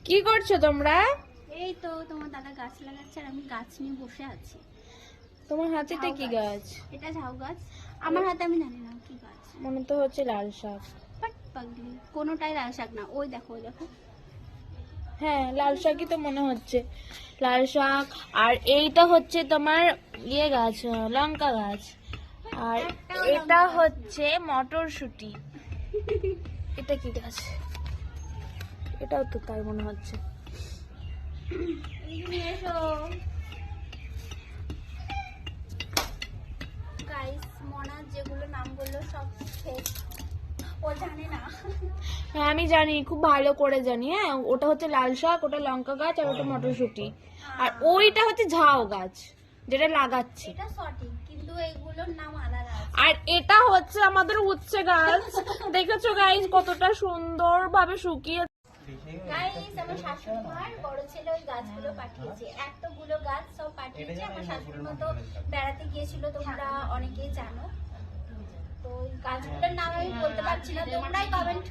কি করছো তোমরা? এই তো তোমার দাদা গাছ লাগাচ্ছে আর আমি গাছ নিয়ে বসে আছি। তোমার হাতেটা কি গাছ? এটা ঝাউ গাছ। আমার হাতে আমি জানি না কি গাছ। মনে তো হচ্ছে লাল শাক। বাট পাগলি, কোনোটাই লাল শাক না। ওই দেখো ওই দেখো। হ্যাঁ, লাল শাকই তো মনে হচ্ছে। লাল শাক। আর এইটা হচ্ছে তোমার ইয়ে গাছ, লঙ্কা গাছ। আর এটা হচ্ছে মটরশুঁটি। এটা কি গাছ? এটাও তো তাই মনে হচ্ছে। গাইস, মনা যেগুলো নাম বললো সব ফেক, ও জানে না। হ্যাঁ আমি জানি, খুব ভালো করে জানি। হ্যাঁ, ওটা হচ্ছে লাল শাক, ওটা লঙ্কা গাছ, আর ওটা মটরশুঁটি। আর ওইটা হচ্ছে ঝাউ গাছ, যেটা লাগাচ্ছে। এটা সঠিক, কিন্তু এগুলোর নাম আলাদা আছে। আর এটা হচ্ছে আমাদের উচ্ছে গাছ। দেখেছো গাইস কতটা সুন্দর ভাবে শুকিয়ে। গাইস, আমার শাশুড়ি মার বড় ছেলে ওই গাছগুলো পাঠিয়েছে, এতগুলো গাছ সব পাঠিয়েছে। আমার শাশুড়ি মা তো বেড়াতে গিয়েছিল, তোমরা অনেকেই জানো। তো ওই গাছগুলোর নাম আমি বলতে পারছি না, তোমরাই কমেন্ট